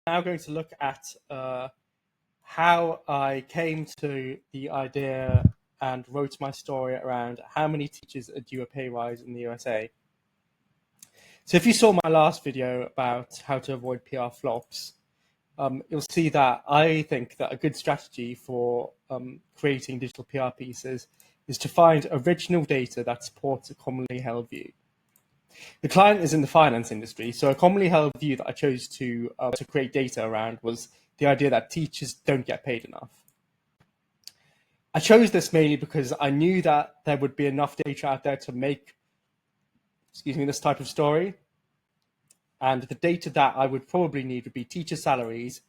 now going to look at how I came to the idea and wrote my story around how many teachers are due a pay rise in the USA. So if you saw my last video about how to avoid PR flops, you'll see that I think that a good strategy for creating digital PR pieces is to find original data that supports a commonly held view. The client is in the finance industry, so a commonly held view that I chose to create data around was the idea that teachers don't get paid enough. I chose this mainly because I knew that there would be enough data out there to make, this type of story. And the data that I would probably need would be teacher salaries,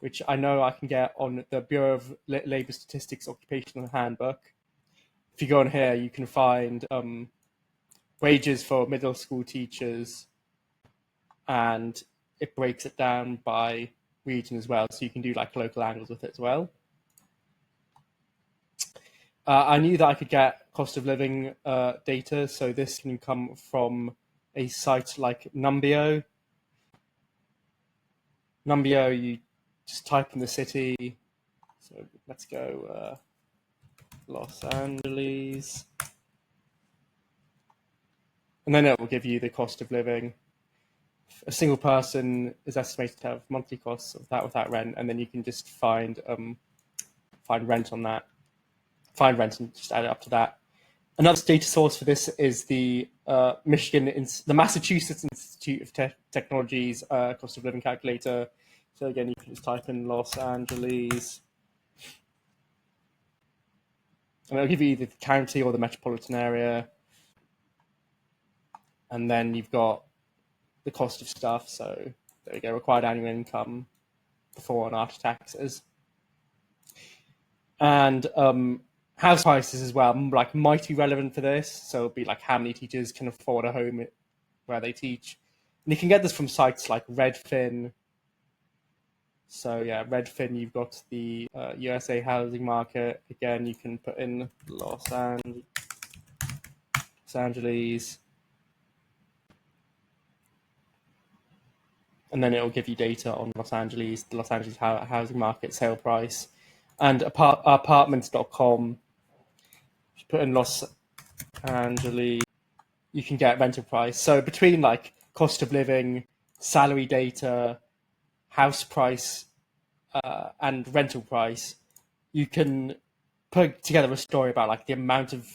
which I know I can get on the Bureau of Labour Statistics Occupational Handbook. If you go on here, you can find wages for middle school teachers, and it breaks it down by region as well, so you can do like local angles with it as well. I knew that I could get cost of living data, so this can come from a site like Numbeo. Numbeo, you just type in the city. So let's go Los Angeles. And then it will give you the cost of living. A single person is estimated to have monthly costs of that without rent, and then you can just find rent on that. Find rent and just add it up to that. Another data source for this is the Massachusetts Institute of Technology's cost of living calculator. So again, you can just type in Los Angeles, and it'll give you either the county or the metropolitan area. And then you've got the cost of stuff. So there you go, required annual income before and after taxes. And house prices as well, like might be relevant for this. So it'll be like how many teachers can afford a home where they teach. And you can get this from sites like Redfin. So yeah, Redfin, you've got the USA housing market. Again, you can put in Los Angeles. And then it'll give you data on Los Angeles, the Los Angeles housing market, sale price. And apartments.com, put in Los Angeles, you can get rental price. So between like cost of living, salary data, house price, and rental price, you can put together a story about like the amount of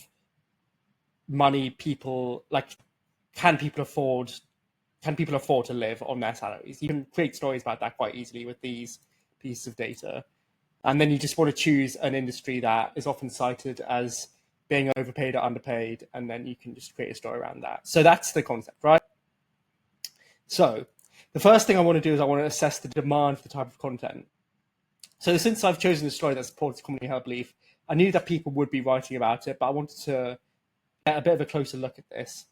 money people, like can people afford to live on their salaries? You can create stories about that quite easily with these pieces of data. And then you just want to choose an industry that is often cited as being overpaid or underpaid, and then you can just create a story around that. So that's the concept, right? So the first thing I want to do is I want to assess the demand for the type of content. So since I've chosen a story that supports commonly held belief, I knew that people would be writing about it, but I wanted to get a bit of a closer look at this.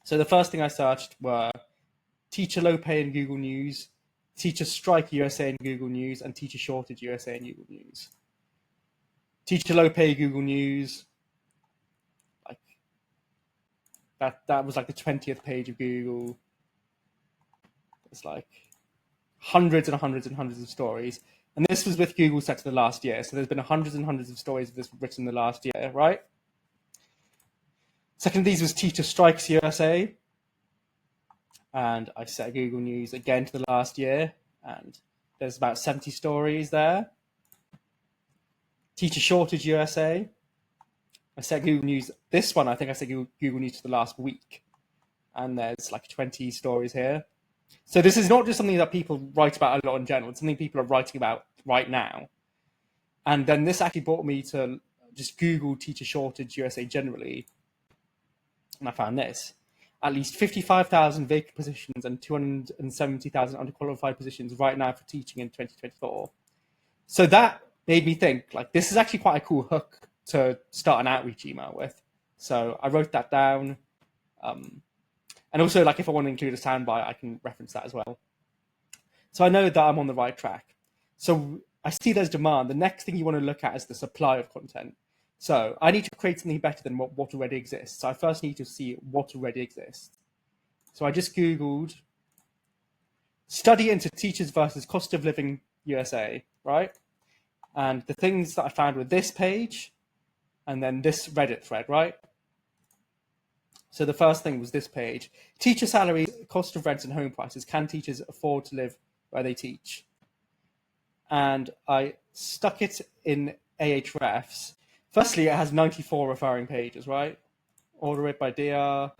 So the first thing I searched were teacher low pay in Google News, teacher strike USA in Google News, and teacher shortage USA in Google News. Teacher low pay Google News, like that was like the 20th page of Google. It's like hundreds and hundreds and hundreds of stories. And this was with Google set to the last year. So there's been hundreds and hundreds of stories of this written in the last year, right? Second of these was teacher strikes USA. And I set Google News again to the last year. And there's about 70 stories there. Teacher shortage USA. I set Google News, this one, I think I set Google News to the last week. And there's like 20 stories here. So this is not just something that people write about a lot in general. It's something people are writing about right now. And then this actually brought me to just Google teacher shortage USA generally. And I found this. At least 55,000 vacant positions and 270,000 underqualified positions right now for teaching in 2024. So that made me think, like, this is actually quite a cool hook to start an outreach email with. So I wrote that down. And also, like, if I want to include a soundbite, I can reference that as well. So I know that I'm on the right track. So I see there's demand. The next thing you want to look at is the supply of content. So I need to create something better than what already exists. So I first need to see what already exists. So I just Googled study into teachers versus cost of living USA, right? And the things that I found were this page and then this Reddit thread, right? So the first thing was this page. Teacher salaries, cost of rents and home prices. Can teachers afford to live where they teach? And I stuck it in Ahrefs. Firstly, it has 94 referring pages, right? Order it by DR.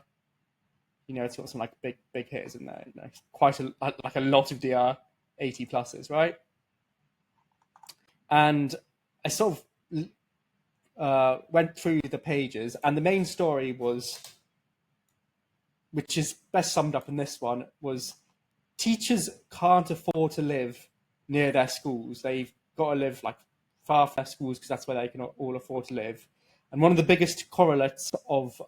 You know, it's got some like big hitters in there. You know, quite a lot of DR 80 pluses, right? And I sort of went through the pages, and the main story was, which is best summed up in this one, was teachers can't afford to live near their schools. They've got to live like far from their schools because that's where they can all afford to live. And one of the biggest correlates of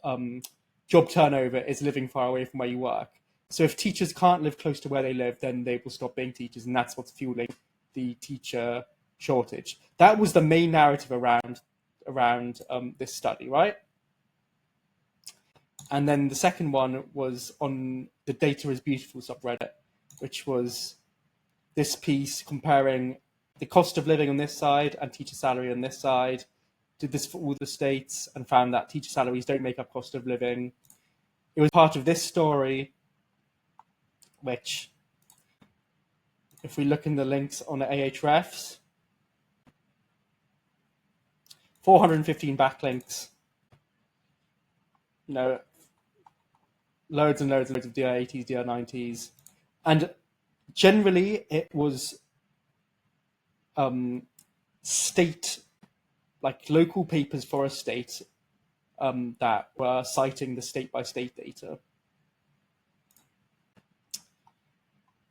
job turnover is living far away from where you work. So if teachers can't live close to where they live, then they will stop being teachers, and that's what's fueling the teacher shortage. That was the main narrative around this study, right? And then the second one was on the Data is Beautiful subreddit, which was this piece comparing the cost of living on this side and teacher salary on this side. Did this for all the states and found that teacher salaries don't make up cost of living. It was part of this story, which, if we look in the links on the Ahrefs, 415 backlinks, you know, loads and loads of DR80s, DR90s. And generally it was state, like local papers for a state that were citing the state-by-state data.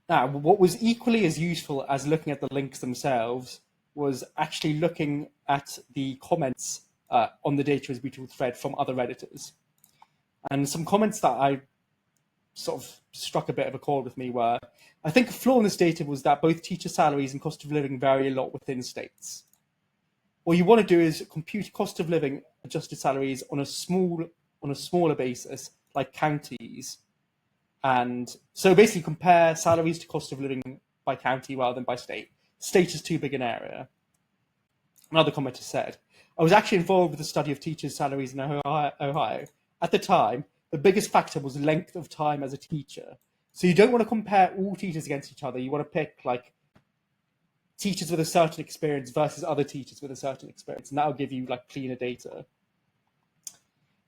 Now, what was equally as useful as looking at the links themselves was actually looking at the comments on the Data is Beautiful thread from other Redditors. And some comments that I sort of struck a bit of a chord with me were, I think a flaw in this data was that both teacher salaries and cost of living vary a lot within states. What you want to do is compute cost of living adjusted salaries on a smaller basis, like counties. And so basically compare salaries to cost of living by county rather than by state. State is too big an area. Another commenter said, I was actually involved with the study of teachers' salaries in Ohio. At the time, the biggest factor was length of time as a teacher. So you don't want to compare all teachers against each other. You want to pick like teachers with a certain experience versus other teachers with a certain experience, and that'll give you like cleaner data.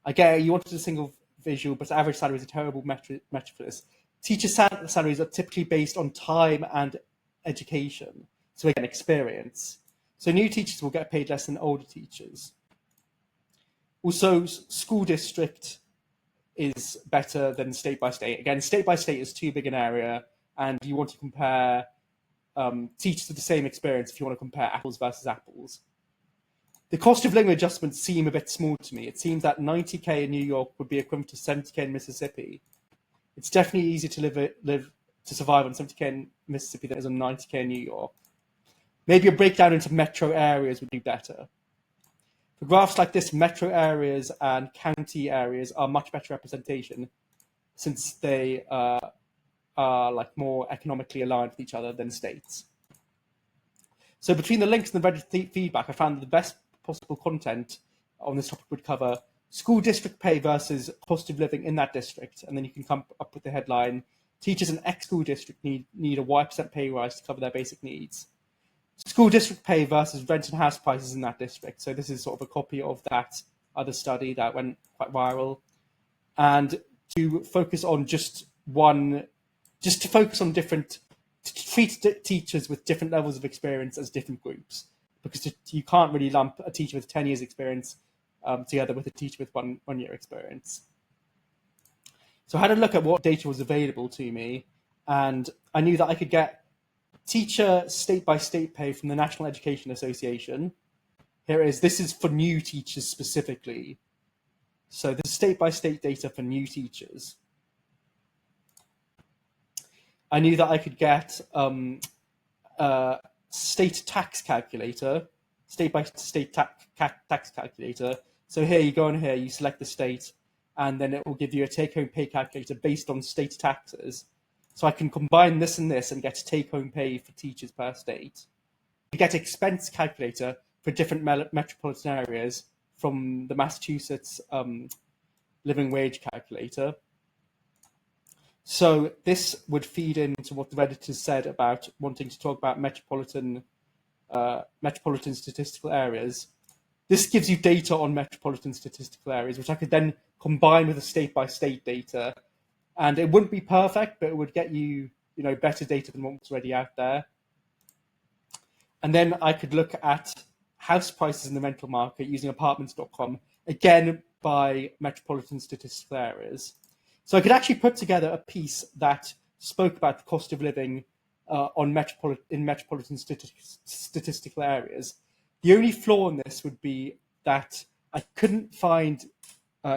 Again, you wanted a single visual, but average salary is a terrible metric for this. Teacher salaries are typically based on time and education, so again, experience. So new teachers will get paid less than older teachers. Also, school district is better than state by state. Again, state by state is too big an area, and you want to compare teachers with the same experience if you want to compare apples versus apples. The cost of living adjustments seem a bit small to me. It seems that 90k in New York would be equivalent to 70k in Mississippi. It's definitely easier to live to survive on 70k in Mississippi than it is on 90k in New York. Maybe a breakdown into metro areas would be better. For graphs like this, metro areas and county areas are much better representation since they are like more economically aligned with each other than states. So between the links and the Reddit feedback, I found that the best possible content on this topic would cover school district pay versus cost of living in that district. And then you can come up with the headline, teachers in X school district need a Y% pay rise to cover their basic needs. School district pay versus rent and house prices in that district. So this is sort of a copy of that other study that went quite viral. And to focus on just to focus on different, to treat teachers with different levels of experience as different groups, because you can't really lump a teacher with 10 years experience together with a teacher with one year experience. So I had a look at what data was available to me, and I knew that I could get teacher state-by-state pay from the National Education Association. Here it is. This is for new teachers specifically. So this is state-by-state data for new teachers. I knew that I could get state tax calculator, state-by-state tax calculator. So here you go on here, you select the state, and then it will give you a take-home pay calculator based on state taxes. So I can combine this and this and get take-home pay for teachers per state. I get expense calculator for different metropolitan areas from the Massachusetts living wage calculator. So this would feed into what the Redditors said about wanting to talk about metropolitan statistical areas. This gives you data on metropolitan statistical areas, which I could then combine with the state-by-state data. And it wouldn't be perfect, but it would get you, better data than what's already out there. And then I could look at house prices in the rental market using apartments.com, again, by metropolitan statistical areas. So I could actually put together a piece that spoke about the cost of living in metropolitan statistical areas. The only flaw in this would be that I couldn't find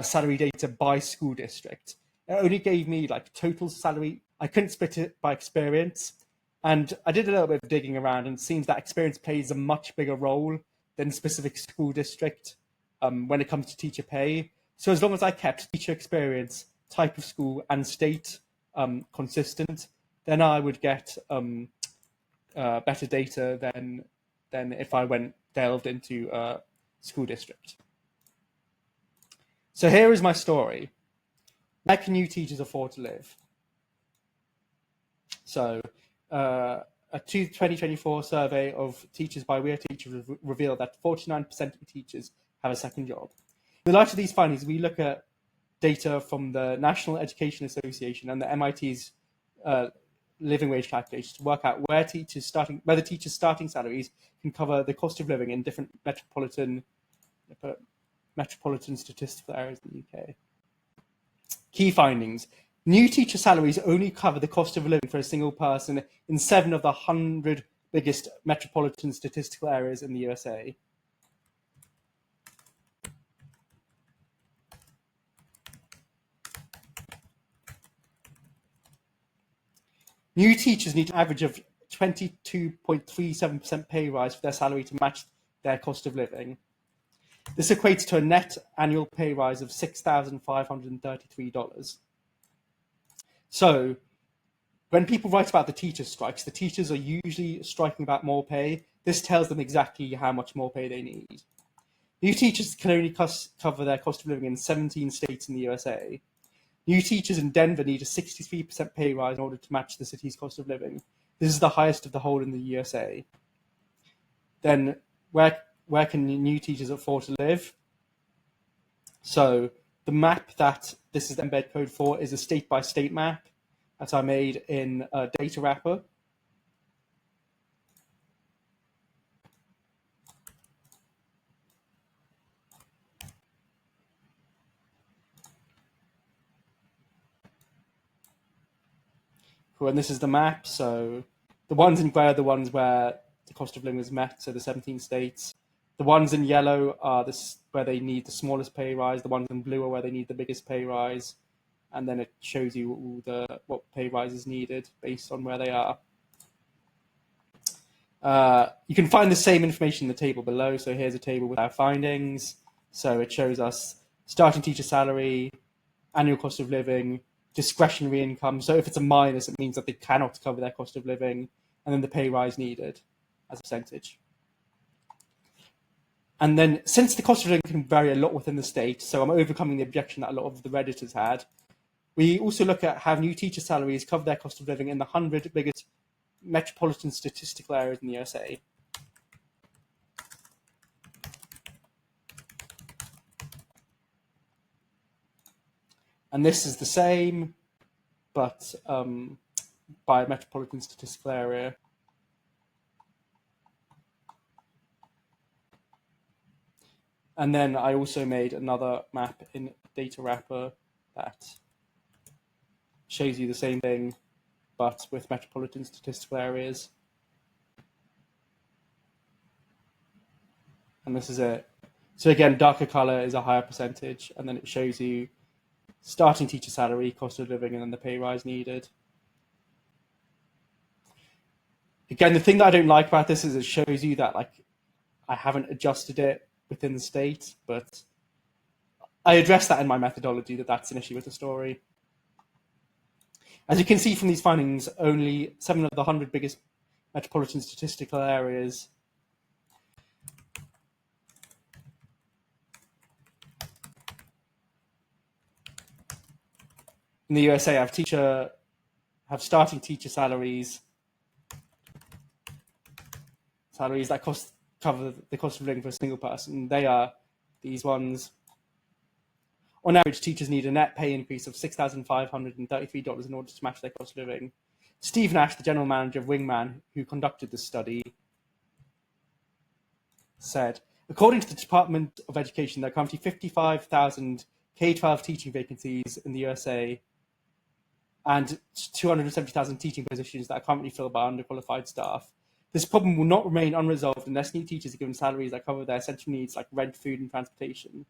salary data by school district. It only gave me like total salary. I couldn't split it by experience. And I did a little bit of digging around, and it seems that experience plays a much bigger role than specific school district when it comes to teacher pay. So as long as I kept teacher experience, type of school, and state consistent, then I would get better data than if I delved into school district. So here is my story. Where can you teachers afford to live? So a 2024 survey of teachers by We Are Teachers revealed that 49% of teachers have a second job. In light of these findings, we look at data from the National Education Association and the MIT's living wage calculation to work out where the teachers' starting salaries can cover the cost of living in different metropolitan statistical areas in the UK. Key findings. New teacher salaries only cover the cost of living for a single person in 7 of the 100 biggest metropolitan statistical areas in the USA. New teachers need an average of 22.37% pay rise for their salary to match their cost of living. This equates to a net annual pay rise of $6,533. So when people write about the teacher strikes, the teachers are usually striking about more pay. This tells them exactly how much more pay they need. New teachers can only cover their cost of living in 17 states in the USA. New teachers in Denver need a 63% pay rise in order to match the city's cost of living. This is the highest of the whole in the USA. Then where can new teachers afford to live? So the map that this is the embed code for is a state-by-state map that I made in a data wrapper. Cool, and this is the map. So the ones in gray are the ones where the cost of living is met, so the 17 states. The ones in yellow are where they need the smallest pay rise. The ones in blue are where they need the biggest pay rise. And then it shows you what pay rise is needed based on where they are. You can find the same information in the table below. So here's a table with our findings. So it shows us starting teacher salary, annual cost of living, discretionary income. So if it's a minus, it means that they cannot cover their cost of living, and then the pay rise needed as a percentage. And then since the cost of living can vary a lot within the state, so I'm overcoming the objection that a lot of the Redditors had, we also look at how new teacher salaries cover their cost of living in the 100 biggest metropolitan statistical areas in the USA. And this is the same, but by metropolitan statistical area. And then I also made another map in data wrapper that shows you the same thing, but with metropolitan statistical areas. And this is it. So again, darker color is a higher percentage, and then it shows you starting teacher salary, cost of living, and then the pay rise needed. Again, the thing that I don't like about this is it shows you that I haven't adjusted it within the state, but I address that in my methodology, that's an issue with the story. As you can see from these findings, only 7 of the 100 biggest metropolitan statistical areas in the USA have starting teacher salaries that cover the cost of living for a single person. They are these ones. On average, teachers need a net pay increase of $6,533 in order to match their cost of living. Steve Nash, the general manager of Wingman, who conducted the study, said, according to the Department of Education, there are currently 55,000 K-12 teaching vacancies in the USA and 270,000 teaching positions that are currently filled by underqualified staff. This problem will not remain unresolved unless new teachers are given salaries that cover their essential needs like rent, food, and transportation.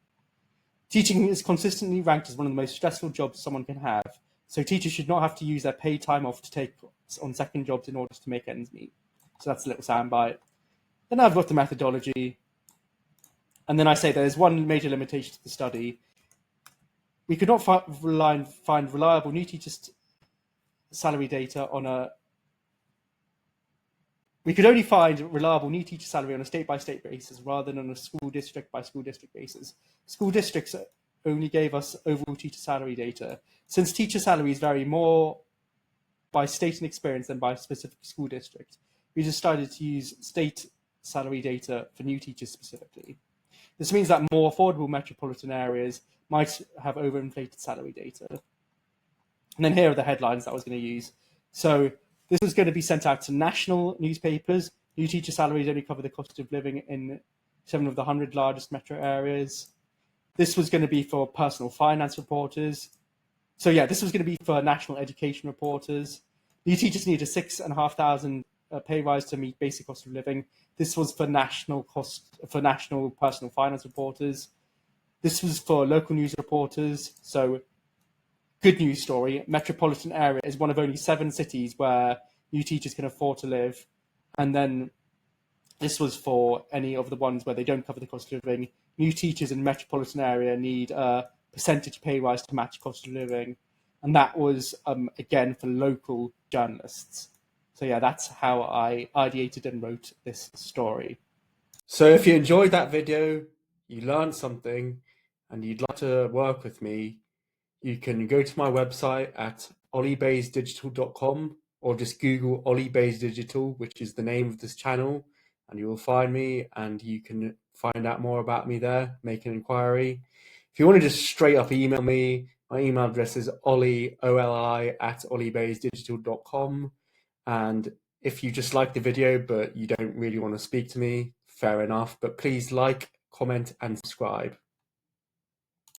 Teaching is consistently ranked as one of the most stressful jobs someone can have, so teachers should not have to use their paid time off to take on second jobs in order to make ends meet. So that's a little soundbite. Then I've got the methodology, and then I say there's one major limitation to the study. We could not find reliable new teachers' salary data on a We could only find reliable new teacher salary on a state-by-state basis rather than on a school district-by-school district basis. School districts only gave us overall teacher salary data. Since teacher salaries vary more by state and experience than by specific school district, we decided to use state salary data for new teachers specifically. This means that more affordable metropolitan areas might have overinflated salary data. And then here are the headlines that I was going to use. So this was going to be sent out to national newspapers. New teacher salaries only cover the cost of living in 7 of the 100 largest metro areas. This was going to be for personal finance reporters. So yeah, this was going to be for national education reporters. New teachers need a $6,500 pay rise to meet basic cost of living. This was for national personal finance reporters. This was for local news reporters. So good news story, metropolitan area is one of only 7 cities where new teachers can afford to live. And then this was for any of the ones where they don't cover the cost of living. New teachers in metropolitan area need a percentage pay rise to match cost of living. And that was, again, for local journalists. So yeah, that's how I ideated and wrote this story. So if you enjoyed that video, you learned something, and you'd like to work with me, you can go to my website at olliebaysdigital.com or just Google Ollie Bays Digital, which is the name of this channel, and you will find me and you can find out more about me there, make an inquiry. If you want to just straight up email me, my email address is ollie, O-L-I, at olliebaysdigital.com. And if you just like the video but you don't really want to speak to me, fair enough, but please like, comment and subscribe.